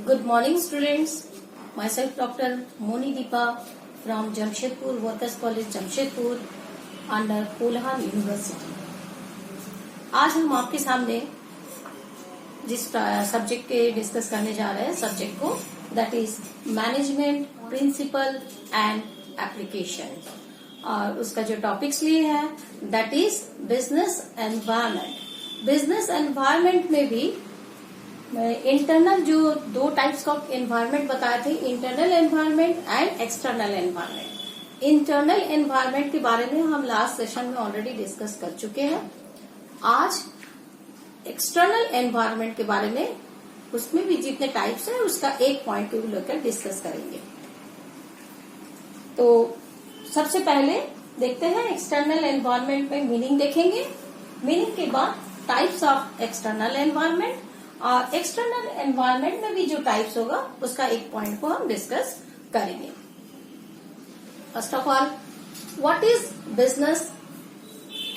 Good morning, students. Myself, Dr. Moni Deepa from Jamshedpur Workers College, Jamshedpur, under Kolhar university. आज हम आपके सामने जिस सब्जेक्ट के डिस्कस करने जा रहे हैं सब्जेक्ट को, that is management principle and application, और उसका जो टॉपिक्स लिए है that is business environment. Business environment में भी इंटरनल जो दो टाइप्स ऑफ एनवायरनमेंट बताए थे, internal environment and external environment. Internal environment के बारे में हम लास्ट सेशन में ऑलरेडी डिस्कस कर चुके हैं। आज एक्सटर्नल एनवायरनमेंट के बारे में, उसमें भी जितने टाइप्स है उसका एक पॉइंट को लेकर डिस्कस करेंगे। तो सबसे पहले देखते हैं एक्सटर्नल एनवायरनमेंट में मीनिंग देखेंगे। मीनिंग के बाद टाइप्स ऑफ एक्सटर्नल एनवायरनमेंट, और एक्सटर्नल एनवायरनमेंट में भी जो टाइप्स होगा उसका एक पॉइंट को हम डिस्कस करेंगे। First of all, what is business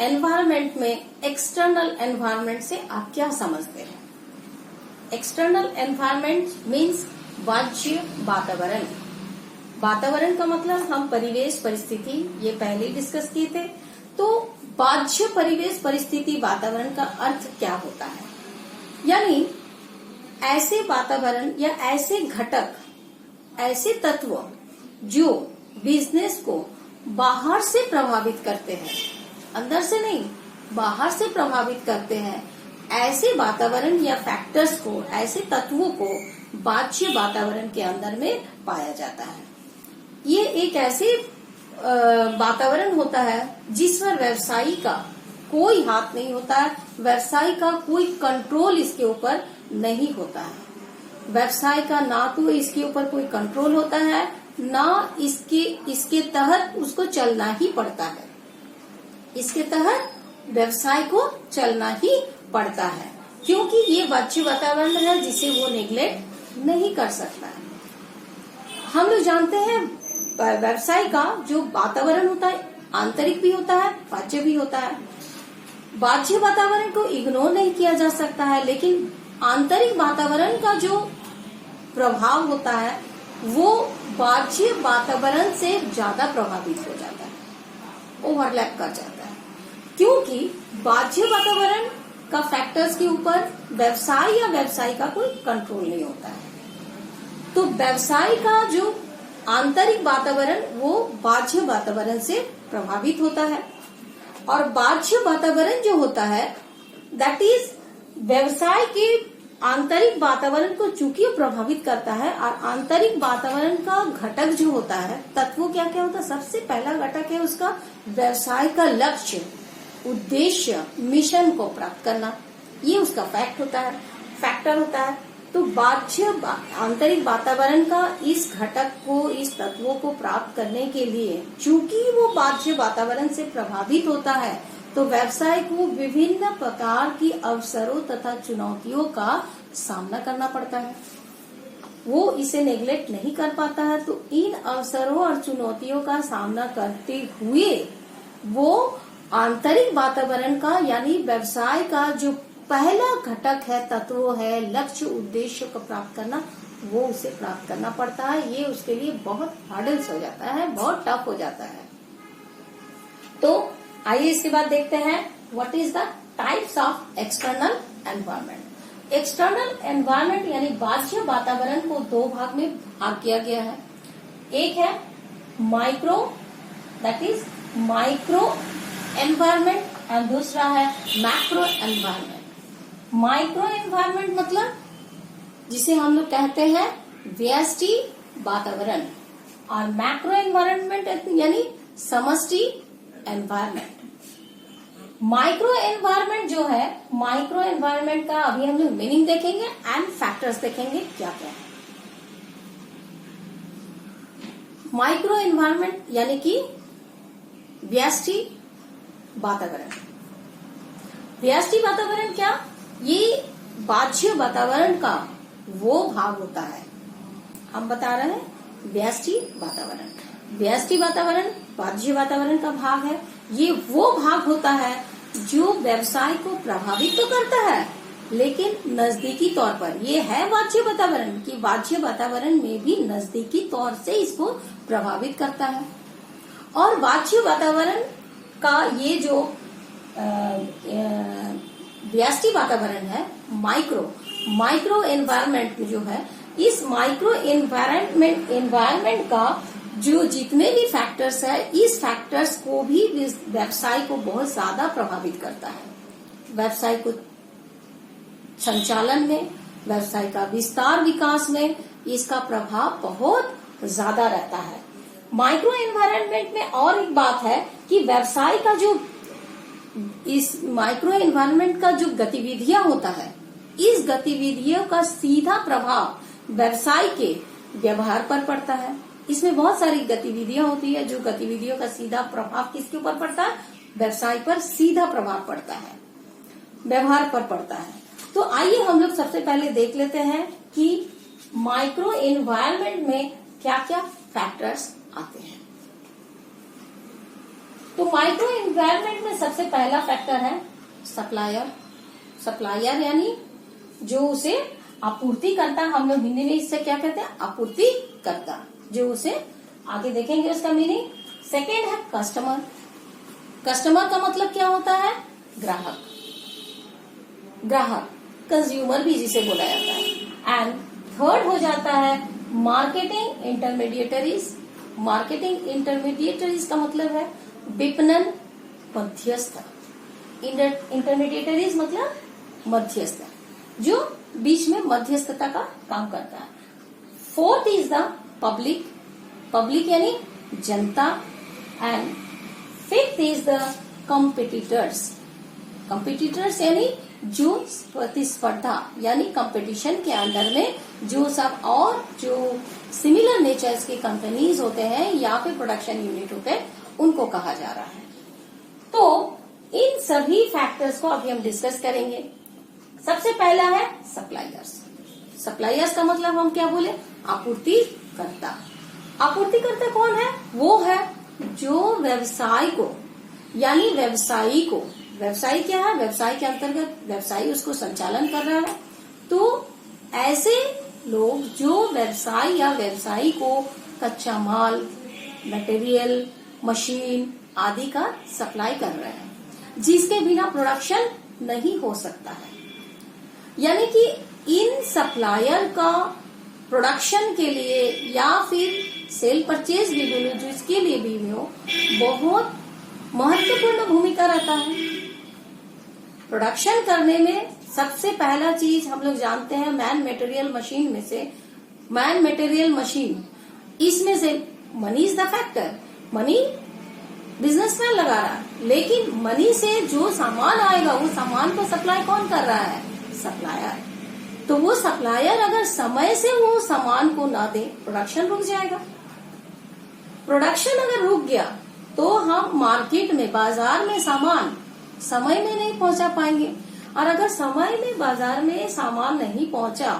environment में एक्सटर्नल एनवायरनमेंट से आप क्या समझते हैं? एक्सटर्नल एनवायरनमेंट मीन्स बाह्य वातावरण। वातावरण का मतलब हम परिवेश परिस्थिति, ये पहले ही डिस्कस किए थे। तो बाह्य परिवेश परिस्थिति वातावरण का अर्थ क्या होता है? यानी ऐसे वातावरण या ऐसे घटक, ऐसे तत्व जो बिजनेस को बाहर से प्रभावित करते हैं, अंदर से नहीं, बाहर से प्रभावित करते हैं। ऐसे वातावरण या फैक्टर्स को, ऐसे तत्वों को बाह्य वातावरण के अंदर में पाया जाता है। ये एक ऐसे वातावरण होता है जिस पर व्यवसायी का कोई हाथ नहीं होता है, व्यवसाय का कोई कंट्रोल इसके ऊपर नहीं होता है। व्यवसाय का ना तो इसके ऊपर कोई कंट्रोल होता है, ना इसके तहत उसको चलना ही पड़ता है। इसके तहत व्यवसाय को चलना ही पड़ता है, क्योंकि ये बाह्य वातावरण है जिसे वो नेग्लेक्ट नहीं कर सकता है। हम लोग जानते हैं व्यवसाय का जो वातावरण होता है आंतरिक भी होता है, बाह्य भी होता है। बाह्य वातावरण को इग्नोर नहीं किया जा सकता है, लेकिन आंतरिक वातावरण का जो प्रभाव होता है वो बाह्य वातावरण से ज्यादा प्रभावित हो जाता है, ओवरलैप कर जाता है, क्योंकि बाह्य वातावरण का फैक्टर्स के ऊपर व्यवसाय या व्यवसाय का कोई कंट्रोल नहीं होता है। तो व्यवसाय का जो आंतरिक वातावरण वो बाह्य वातावरण से प्रभावित होता है, और बाह्य वातावरण जो होता है दैट इज व्यवसाय के आंतरिक वातावरण को चूंकि प्रभावित करता है। और आंतरिक वातावरण का घटक जो होता है, तत्व क्या क्या होता है? सबसे पहला घटक है उसका व्यवसाय का लक्ष्य, उद्देश्य, मिशन को प्राप्त करना। ये उसका फैक्टर होता है। तो बाह्य आंतरिक वातावरण का इस घटक को, इस तत्वों को प्राप्त करने के लिए, चूंकि वो बाह्य वातावरण से प्रभावित होता है, तो व्यवसाय को विभिन्न प्रकार की अवसरों तथा चुनौतियों का सामना करना पड़ता है। वो इसे नेग्लेक्ट नहीं कर पाता है। तो इन अवसरों और चुनौतियों का सामना करते हुए वो आंतरिक वातावरण का, यानी व्यवसाय का जो पहला घटक है, तत्व है, लक्ष्य, उद्देश्य को प्राप्त करना, वो उसे प्राप्त करना पड़ता है। ये उसके लिए बहुत हार्डल्स हो जाता है, बहुत टफ हो जाता है। तो आइए इसके बाद देखते हैं what is the types of external environment. External environment यानी बाह्य वातावरण को दो भाग में भाग किया गया है। एक है micro, that is micro environment, और दूसरा है मैक्रो एनवायरनमेंट। माइक्रो एनवायरनमेंट मतलब जिसे हम लोग कहते हैं व्यष्टि वातावरण, और मैक्रो एनवायरनमेंट यानी समष्टि एनवायरनमेंट। माइक्रो एनवायरनमेंट जो है, माइक्रो एनवायरनमेंट का अभी हम लोग मीनिंग देखेंगे एंड फैक्टर्स देखेंगे क्या क्या है। माइक्रो एनवायरनमेंट यानी कि व्यष्टि वातावरण। व्यष्टि वातावरण क्या? ये बाह्य वातावरण का वो भाग होता है, हम बता रहे हैं व्यष्टि वातावरण। व्यष्टि वातावरण बाह्य वातावरण का भाग है। ये वो भाग होता है जो व्यवसाय को प्रभावित तो करता है, लेकिन नजदीकी तौर पर ये है वाच्य वातावरण कि वाच्य वातावरण में भी नजदीकी तौर से इसको प्रभावित करता है। और वाच्य वातावरण का ये जो व्यष्टि वातावरण है, माइक्रो एनवायरनमेंट जो है, इस माइक्रो एनवायरनमेंट का जो जितने भी फैक्टर्स है, इस फैक्टर्स को भी व्यवसाय को बहुत ज्यादा प्रभावित करता है। व्यवसाय को संचालन में, व्यवसाय का विस्तार विकास में इसका प्रभाव बहुत ज्यादा रहता है। माइक्रो एनवायरनमेंट में और एक बात है कि व्यवसाय का जो इस माइक्रो एनवायरनमेंट का जो गतिविधियां होता है, इस गतिविधियों का सीधा प्रभाव व्यवसाय के व्यवहार पर पड़ता है। इसमें बहुत सारी गतिविधियां होती है, जो गतिविधियों का सीधा प्रभाव किसके ऊपर पड़ता है? व्यवसाय पर सीधा प्रभाव पड़ता है, व्यवहार पर पड़ता है। तो आइए हम लोग सबसे पहले देख लेते हैं कि माइक्रो एनवायरनमेंट में क्या क्या फैक्टर्स आते हैं। तो माइक्रो एनवायरनमेंट में सबसे पहला फैक्टर है सप्लायर यानी जो उसे आपूर्ति करता। हम लोग हिंदी में इससे क्या कहते हैं? आपूर्ति करता, जो उसे आगे देखेंगे उसका मीनिंग। सेकेंड है कस्टमर का मतलब क्या होता है? ग्राहक, कंज्यूमर भी जिसे बोला जाता है। एंड थर्ड हो जाता है मार्केटिंग इंटरमीडिएटरीज का मतलब है विपणन मध्यस्थ। इंटरमीडिएटरीज मतलब मध्यस्थ, जो बीच में मध्यस्थता का काम करता है। फोर्थ इज द पब्लिक यानी जनता। And fifth is the competitors यानी जो प्रतिस्पर्धा यानी कंपटीशन के अंडर में जो सब और जो सिमिलर नेचर्स की कंपनीज होते हैं या फिर प्रोडक्शन यूनिट होते हैं, उनको कहा जा रहा है। तो इन सभी फैक्टर्स को अभी हम डिस्कस करेंगे। सबसे पहला है सप्लायर्स का मतलब हम क्या बोले? आपूर्तिकर्ता। आपूर्तिकर्ता कौन है? वो है जो व्यवसाय को यानी व्यवसायी को, व्यवसाय क्या है? व्यवसाय के अंतर्गत व्यवसायी उसको संचालन कर रहा है। तो ऐसे लोग जो व्यवसाय या व्यवसायी को कच्चा माल, मटेरियल, मशीन आदि का सप्लाई कर रहे हैं, जिसके बिना प्रोडक्शन नहीं हो सकता है। यानी कि इन सप्लायर का प्रोडक्शन के लिए या फिर सेल परचेज भी बोलो, जिसके लिए भी हो, बहुत महत्वपूर्ण भूमिका रहता है। प्रोडक्शन करने में सबसे पहला चीज हम लोग जानते हैं मैन मटेरियल मशीन, इसमें से money is the factor. Money businessman लगा रहा है, लेकिन मनी से जो सामान आएगा वो सामान को सप्लाई कौन कर रहा है? सप्लायर। तो वो सप्लायर अगर समय से वो सामान को ना दे, प्रोडक्शन रुक जाएगा। प्रोडक्शन अगर रुक गया तो हम मार्केट में, बाजार में सामान समय में नहीं पहुंचा पाएंगे। और अगर समय में बाजार में सामान नहीं पहुंचा,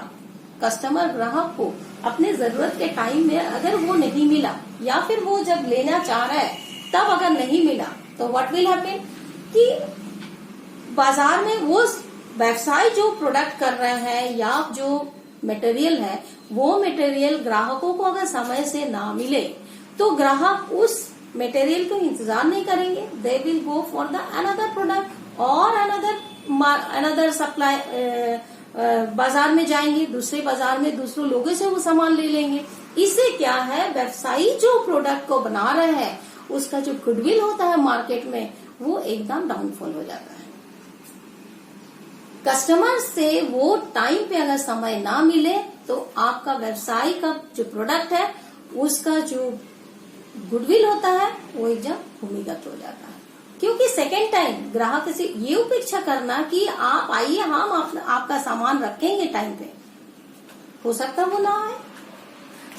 कस्टमर ग्राहक को अपने जरूरत के टाइम में अगर वो नहीं मिला, या फिर वो जब लेना चाह रहा है तब अगर नहीं मिला, तो व्हाट विल हैपन कि बाजार में वो व्यवसाय जो प्रोडक्ट कर रहे हैं या जो मटेरियल है, वो मटेरियल ग्राहकों को अगर समय से ना मिले, तो ग्राहक उस मटेरियल को इंतजार नहीं करेंगे। They will go for the another product और अनदर सप्लाई, बाजार में जाएंगे, दूसरे बाजार में दूसरों लोगों से वो सामान ले लेंगे। इससे क्या है, व्यवसायी जो प्रोडक्ट को बना रहे हैं उसका जो गुडविल होता है मार्केट में, वो एकदम डाउनफॉल हो जाता है। कस्टमर से वो टाइम पे अगर समय ना मिले, तो आपका व्यवसाय का जो प्रोडक्ट है उसका जो गुडविल होता है वो एकदम भूमिगत हो जाता है। क्योंकि सेकेंड टाइम ग्राहक से ये अपेक्षा करना कि आप आइए, हम आपका सामान रखेंगे टाइम पे, हो सकता वो ना आए।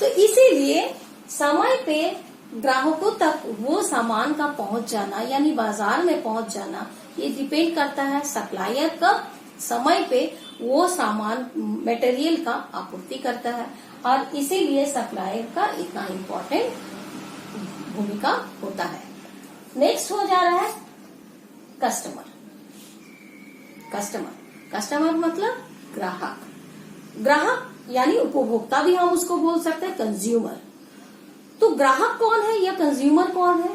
तो इसीलिए समय पे ग्राहकों तक वो सामान का पहुंच जाना यानी बाजार में पहुंच जाना, ये डिपेंड करता है सप्लायर कब समय पे वो सामान मटेरियल का आपूर्ति करता है। और इसीलिए सप्लायर का इतना इम्पोर्टेंट भूमिका होता है। नेक्स्ट हो जा रहा है कस्टमर। कस्टमर मतलब ग्राहक, ग्राहक यानी उपभोक्ता भी हम उसको बोल सकते हैं, कंज्यूमर। तो ग्राहक कौन है या कंज्यूमर कौन है?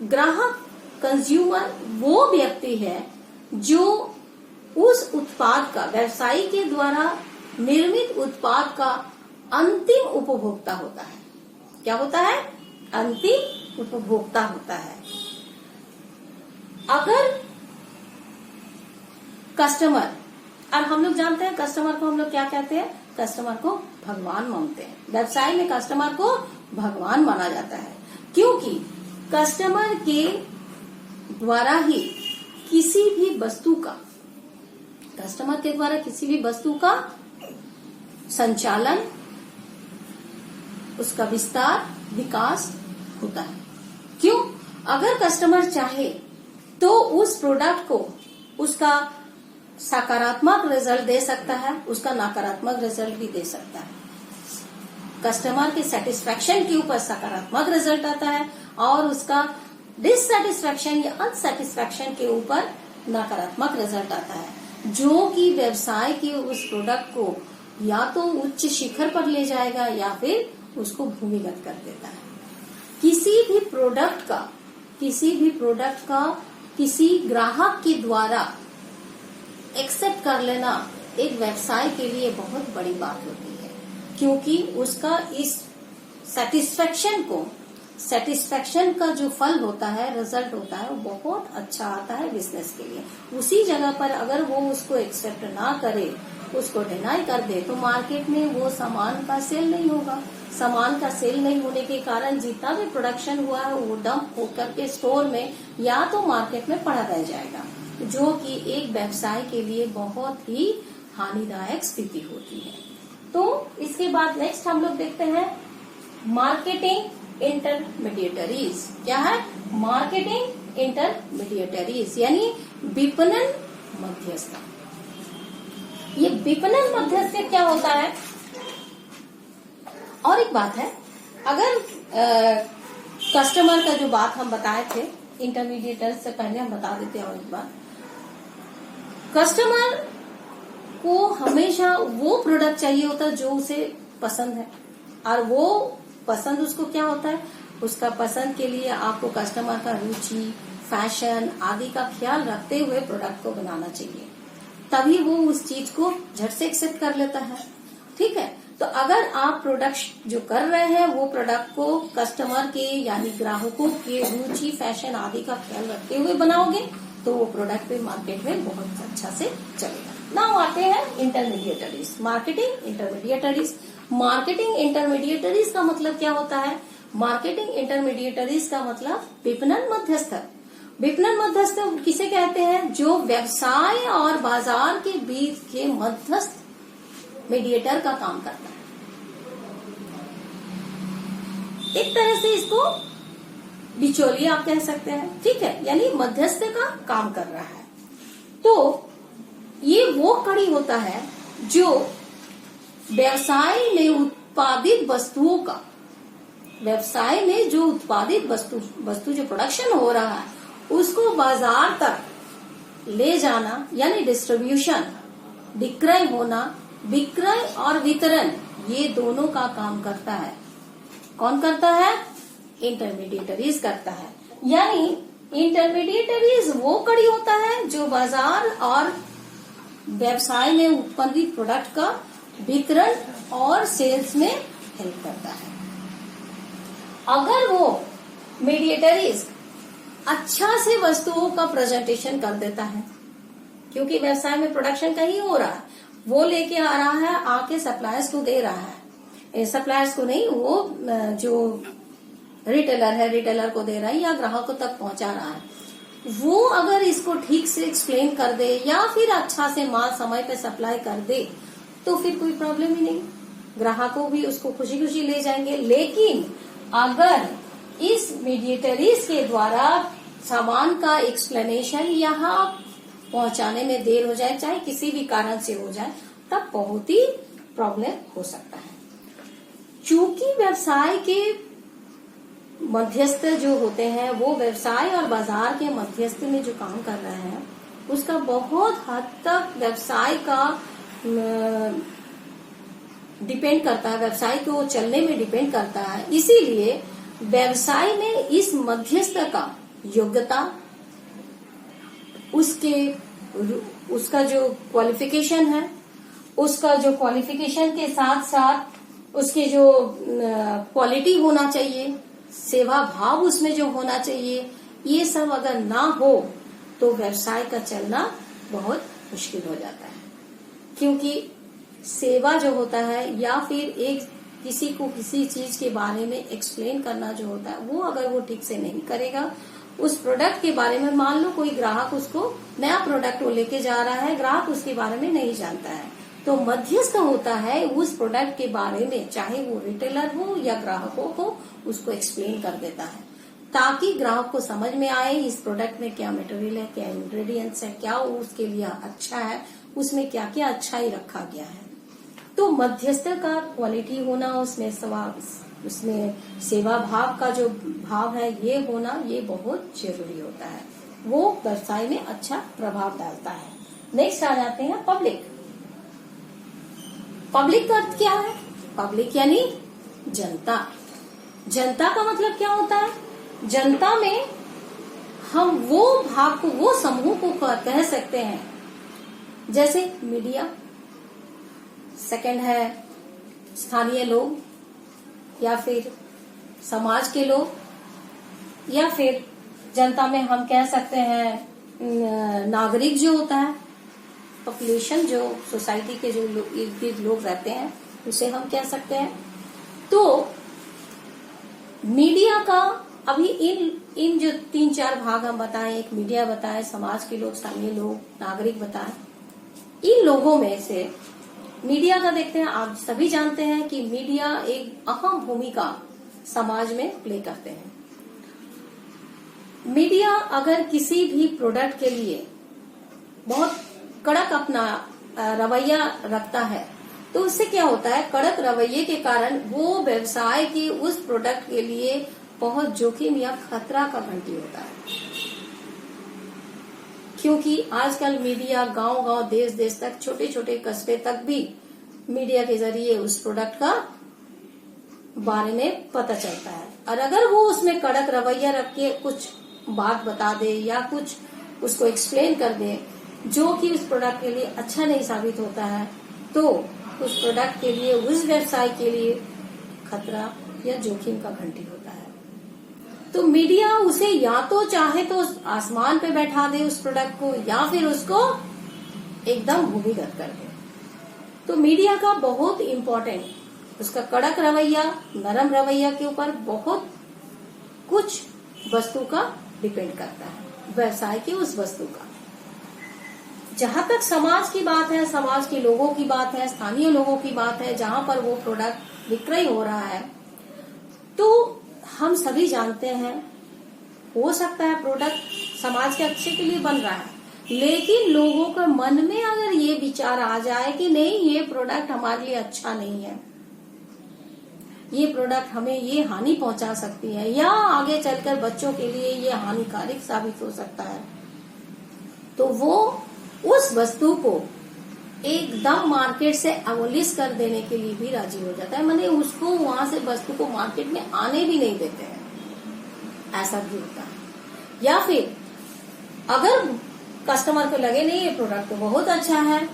ग्राहक, कंज्यूमर वो व्यक्ति है जो उस उत्पाद का, व्यवसायी के द्वारा निर्मित उत्पाद का अंतिम उपभोक्ता होता है। क्या होता है? अंतिम उपभोक्ता होता है। अगर कस्टमर, और हम लोग जानते हैं कस्टमर को हम लोग क्या कहते हैं? कस्टमर को भगवान मानते हैं। व्यवसाय में कस्टमर को भगवान माना जाता है, क्योंकि कस्टमर के द्वारा ही किसी भी वस्तु का, कस्टमर के द्वारा किसी भी वस्तु का संचालन, उसका विस्तार, विकास होता है। क्यों? अगर कस्टमर चाहे तो उस प्रोडक्ट को उसका सकारात्मक रिजल्ट दे सकता है, उसका नकारात्मक रिजल्ट भी दे सकता है। कस्टमर के सेटिस्फेक्शन के ऊपर सकारात्मक रिजल्ट आता है और उसका डिससेटिस्फेक्शन या अनसेटिस्फेक्शन के ऊपर नकारात्मक रिजल्ट आता है, जो कि व्यवसाय के उस प्रोडक्ट को या तो उच्च शिखर पर ले जाएगा या फिर उसको भूमिगत कर देता है। किसी भी प्रोडक्ट का किसी ग्राहक के द्वारा एक्सेप्ट कर लेना एक व्यवसाय के लिए बहुत बड़ी बात होती है, क्योंकि उसका इस सेटिस्फेक्शन का जो फल होता है, रिजल्ट होता है, वो बहुत अच्छा आता है बिजनेस के लिए। उसी जगह पर अगर वो उसको एक्सेप्ट ना करे, उसको डिनाई कर दे, तो मार्केट में वो सामान का सेल नहीं होगा। सामान का सेल नहीं होने के कारण जितना भी प्रोडक्शन हुआ है वो डंप होकर के स्टोर में या तो मार्केट में पड़ा रह जाएगा, जो कि एक व्यवसाय के लिए बहुत ही हानिदायक स्थिति होती है। तो इसके बाद नेक्स्ट हम लोग देखते हैं मार्केटिंग इंटरमीडिएटरीज। क्या है? मार्केटिंग इंटरमीडिएटरीज यानी विपणन मध्यस्थ। ये विपणन मध्यस्थ क्या होता है? और एक बात है, अगर कस्टमर का जो बात हम बताए थे इंटरमीडिएटर से पहले हम बता देते हैं और एक बात, कस्टमर को हमेशा वो प्रोडक्ट चाहिए होता है जो उसे पसंद है, और वो पसंद उसको क्या होता है? उसका पसंद के लिए आपको कस्टमर का रुचि, फैशन आदि का ख्याल रखते हुए प्रोडक्ट को बनाना चाहिए, तभी वो उस चीज को झट से एक्सेप्ट कर लेता है। ठीक है, तो अगर आप प्रोडक्ट जो कर रहे हैं वो प्रोडक्ट को कस्टमर के यानी ग्राहकों के रुचि, फैशन आदि का ख्याल रखते हुए बनाओगे तो वो प्रोडक्ट भी मार्केट में बहुत अच्छा से चलेगा। नाउ आते हैं intermediaries, marketing intermediaries. Marketing intermediaries का मतलब क्या होता है? मार्केटिंग इंटरमीडिएटरीज का मतलब विपणन मध्यस्थ। विपणन मध्यस्थ किसे कहते हैं? जो व्यवसाय और बाजार के बीच के मध्यस्थ मीडिएटर का काम करता है। एक तरह से इसको बिचौलिया आप कह सकते हैं। ठीक है, यानी मध्यस्थ का काम कर रहा है। तो ये वो कड़ी होता है जो व्यवसाय में उत्पादित वस्तुओं का, व्यवसाय में जो उत्पादित वस्तु जो प्रोडक्शन हो रहा है उसको बाजार तक ले जाना यानी डिस्ट्रीब्यूशन, विक्रय होना, विक्रय और वितरण, ये दोनों का काम करता है। कौन करता है? इंटरमीडिएटरीज करता है। यानी इंटरमीडिएटरीज वो कड़ी होता है जो बाजार और व्यवसाय में उत्पादित प्रोडक्ट का वितरण और सेल्स में हेल्प करता है। अगर वो मीडिएटरीज अच्छा से वस्तुओं का प्रेजेंटेशन कर देता है, क्योंकि व्यवसाय में प्रोडक्शन कहीं हो रहा है, वो लेके आ रहा है, आके सप्लायर्स को दे रहा है, सप्लायर्स को नहीं, वो जो रिटेलर है रिटेलर को दे रहा है या ग्राहकों तक पहुंचा रहा है, वो अगर इसको ठीक से एक्सप्लेन कर दे या फिर अच्छा से माल समय पे सप्लाई कर दे तो फिर कोई प्रॉब्लम ही नहीं, ग्राहकों भी उसको खुशी खुशी ले जाएंगे। लेकिन अगर इस मीडिएटरीज के द्वारा सामान का एक्सप्लेनेशन यहाँ पहुंचाने में देर हो जाए, चाहे किसी भी कारण से हो जाए, तब बहुत ही प्रॉब्लम हो सकता है। चूंकि व्यवसाय के मध्यस्थ जो होते हैं वो व्यवसाय और बाजार के मध्यस्थ में जो काम कर रहे हैं, उसका बहुत हद तक व्यवसाय का डिपेंड करता है, व्यवसाय को चलने में डिपेंड करता है। इसीलिए व्यवसाय में इस मध्यस्थ का योग्यता, उसका जो क्वालिफिकेशन है, उसका जो क्वालिफिकेशन के साथ साथ उसके जो क्वालिटी होना चाहिए, सेवा भाव उसमें जो होना चाहिए, ये सब अगर ना हो तो व्यवसाय का चलना बहुत मुश्किल हो जाता है। क्योंकि सेवा जो होता है या फिर एक किसी को किसी चीज के बारे में एक्सप्लेन करना जो होता है, वो अगर वो ठीक से नहीं करेगा, उस प्रोडक्ट के बारे में, मान लो कोई ग्राहक उसको नया प्रोडक्ट वो लेके जा रहा है, ग्राहक उसके बारे में नहीं जानता है, तो मध्यस्थ होता है उस प्रोडक्ट के बारे में, चाहे वो रिटेलर हो या ग्राहकों को, उसको एक्सप्लेन कर देता है ताकि ग्राहक को समझ में आए इस प्रोडक्ट में क्या मटेरियल है, क्या इंग्रेडिएंट्स है, क्या उसके लिए अच्छा है, उसमें क्या क्या अच्छाई रखा गया है। तो मध्यस्थ का क्वालिटी होना, उसमें सेवा भाव का जो भाव है ये होना, ये बहुत जरूरी होता है, वो व्यवसाय में अच्छा प्रभाव डालता है। नेक्स्ट आ जाते हैं पब्लिक। पब्लिक का अर्थ क्या है? पब्लिक यानी जनता। जनता का मतलब क्या होता है? जनता में हम वो भाग को, वो समूह को कह सकते हैं, जैसे मीडिया, सेकंड है स्थानीय लोग, या फिर समाज के लोग, या फिर जनता में हम कह सकते हैं नागरिक जो होता है, पॉपुलेशन, जो सोसाइटी के जो इर्द गिर्द लोग रहते हैं, उसे हम कह सकते हैं। तो मीडिया का अभी इन जो 3-4 भाग हम बताएं, एक मीडिया बताएं, समाज के लोग, स्थानीय लोग, नागरिक बताएं, इन लोगों में से मीडिया का देखते हैं। आप सभी जानते हैं कि मीडिया एक अहम भूमिका समाज में प्ले करते हैं। मीडिया अगर किसी भी प्रोडक्ट के लिए बहुत कड़क अपना रवैया रखता है, तो उससे क्या होता है, कड़क रवैये के कारण वो व्यवसाय के उस प्रोडक्ट के लिए बहुत जोखिम या खतरा का घंटी होता है। क्योंकि आजकल मीडिया गांव-गांव, देश-देश तक, छोटे-छोटे कस्बे तक भी मीडिया के जरिए उस प्रोडक्ट का बारे में पता चलता है। और अगर वो उसमें कड़क रवैया रख के कुछ बात बता दे या कुछ उसको एक्सप्लेन कर दे जो कि उस प्रोडक्ट के लिए अच्छा नहीं साबित होता है, तो उस प्रोडक्ट के लिए, उस व्यवसाय के लिए खतरा या जोखिम का घंटी होता है। तो मीडिया उसे या तो चाहे तो आसमान पे बैठा दे उस प्रोडक्ट को, या फिर उसको एकदम भूमिगत कर दे। तो मीडिया का बहुत इम्पोर्टेंट, उसका कड़क रवैया, नरम रवैया के ऊपर बहुत कुछ वस्तु का डिपेंड करता है, व्यवसाय की उस वस्तु का। जहां तक समाज की बात है, समाज के लोगों की बात है, स्थानीय लोगों की बात है, जहां पर वो प्रोडक्ट विक्रय हो रहा है, तो हम सभी जानते हैं, हो सकता है प्रोडक्ट समाज के अच्छे के लिए बन रहा है, लेकिन लोगों के मन में अगर ये विचार आ जाए कि नहीं, ये प्रोडक्ट हमारे लिए अच्छा नहीं है, ये प्रोडक्ट हमें ये हानि पहुंचा सकती है, या आगे चलकर बच्चों के लिए ये हानिकारक साबित हो सकता है, तो वो उस वस्तु को एकदम मार्केट से अबॉलिश कर देने के लिए भी राजी हो जाता है। माने उसको वहां से वस्तु को मार्केट में आने भी नहीं देते हैं, ऐसा भी होता है। या फिर अगर कस्टमर को लगे नहीं ये प्रोडक्ट तो बहुत अच्छा है,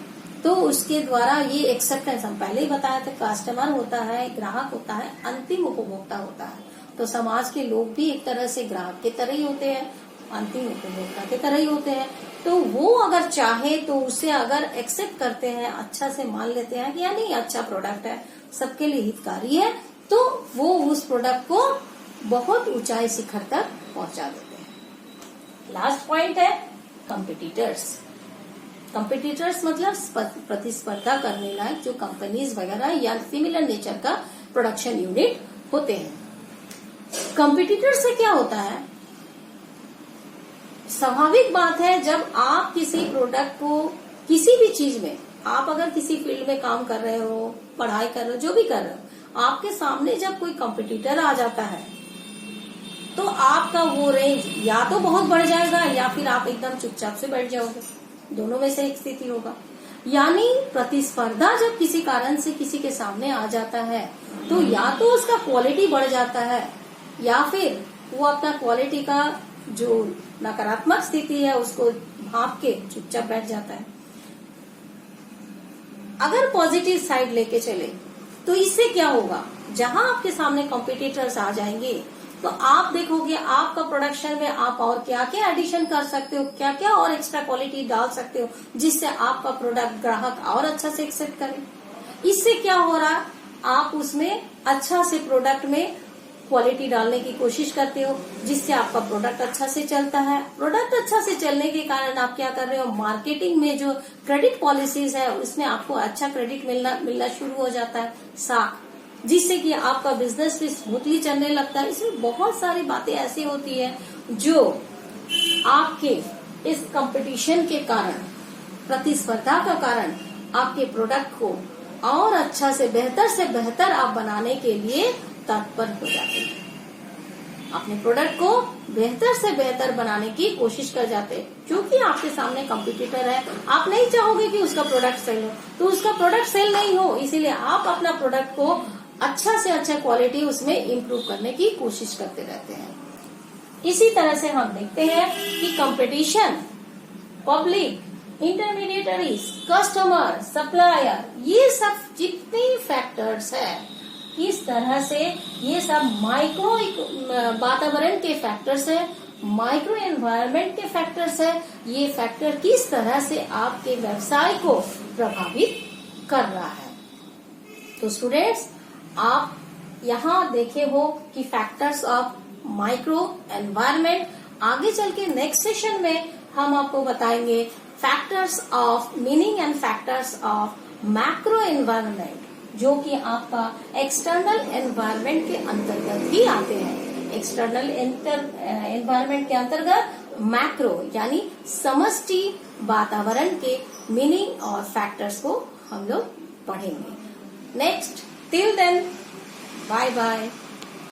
तो उसके द्वारा ये एक्सेप्टेंस, हम पहले ही बताया था, कस्टमर होता है, ग्राहक होता है, अंतिम उपभोक्ता होता है। तो समाज के लोग भी एक तरह से ग्राहक की तरह ही होते हैं, अंतिम उपभोक्ता की तरह ही होते हैं। तो वो अगर चाहे तो उसे अगर एक्सेप्ट करते हैं, अच्छा से मान लेते हैं कि यानी अच्छा प्रोडक्ट है, सबके लिए हितकारी है, तो वो उस प्रोडक्ट को बहुत ऊंचाई शिखर तक पहुंचा देते हैं। लास्ट पॉइंट है कंपिटिटर्स। कंपिटिटर्स मतलब प्रतिस्पर्धा करने लायक जो कंपनीज वगैरह या सिमिलर नेचर का प्रोडक्शन यूनिट होते हैं। कंपिटिटर से क्या होता है, स्वाभाविक बात है, जब आप किसी प्रोडक्ट को, किसी भी चीज में, आप अगर किसी फील्ड में काम कर रहे हो, पढ़ाई कर रहे हो, जो भी कर रहे हो, आपके सामने जब कोई कंपटीटर आ जाता है तो आपका वो रेंज या तो बहुत बढ़ जाएगा या फिर आप एकदम चुपचाप से बैठ जाओगे। दोनों में से एक स्थिति होगा। यानी प्रतिस्पर्धा जब किसी कारण से किसी के सामने आ जाता है तो या तो उसका क्वालिटी बढ़ जाता है या फिर वो अपना क्वालिटी का जो नकारात्मक स्थिति है उसको भांप के चुपचाप बैठ जाता है। अगर पॉजिटिव साइड लेके चले तो इससे क्या होगा, जहां आपके सामने कॉम्पिटिटर्स आ जाएंगे तो आप देखोगे आपका प्रोडक्शन में आप और क्या क्या एडिशन कर सकते हो, क्या क्या और एक्स्ट्रा क्वालिटी डाल सकते हो जिससे आपका प्रोडक्ट ग्राहक और अच्छा से एक्सेप्ट करे। इससे क्या हो रहा है, आप उसमें अच्छा से प्रोडक्ट में क्वालिटी डालने की कोशिश करते हो जिससे आपका प्रोडक्ट अच्छा से चलता है। प्रोडक्ट अच्छा से चलने के कारण आप क्या कर रहे हो, मार्केटिंग में जो क्रेडिट पॉलिसीज है उसमें आपको अच्छा क्रेडिट मिलना शुरू हो जाता है साख, जिससे कि आपका बिजनेस भी स्मूथली चलने लगता है। इसमें बहुत सारी बातें ऐसी होती है जो आपके इस कंपटीशन के कारण, प्रतिस्पर्धा का कारण आपके प्रोडक्ट को और अच्छा से बेहतर आप बनाने के लिए तत्पर हो जाते हैं। अपने प्रोडक्ट को बेहतर से बेहतर बनाने की कोशिश कर जाते हैं। क्योंकि आपके सामने कंपटीटर है, आप नहीं चाहोगे कि उसका प्रोडक्ट सेल हो, तो उसका प्रोडक्ट सेल नहीं हो, इसीलिए आप अपना प्रोडक्ट को अच्छा से अच्छा क्वालिटी उसमें इम्प्रूव करने की कोशिश करते रहते हैं। इसी तरह से हम देखते हैं कि competition, public, intermediaries, customer, supplier, ये सब जितने फैक्टर्स है, किस तरह से ये सब माइक्रो वातावरण के फैक्टर्स है, माइक्रो एनवायरनमेंट के फैक्टर्स है। ये फैक्टर किस तरह से आपके व्यवसाय को प्रभावित कर रहा है। तो स्टूडेंट्स, आप यहाँ देखे हो कि फैक्टर्स ऑफ माइक्रो एनवायरनमेंट। आगे चल के नेक्स्ट सेशन में हम आपको बताएंगे factors of meaning and factors of macro environment, जो कि आपका एक्सटर्नल एनवायरनमेंट के अंतर्गत ही आते हैं। एक्सटर्नल एनवायरनमेंट के अंतर्गत मैक्रो यानी समष्टि वातावरण के मीनिंग और फैक्टर्स को हम लोग पढ़ेंगे। Next, till then, bye bye.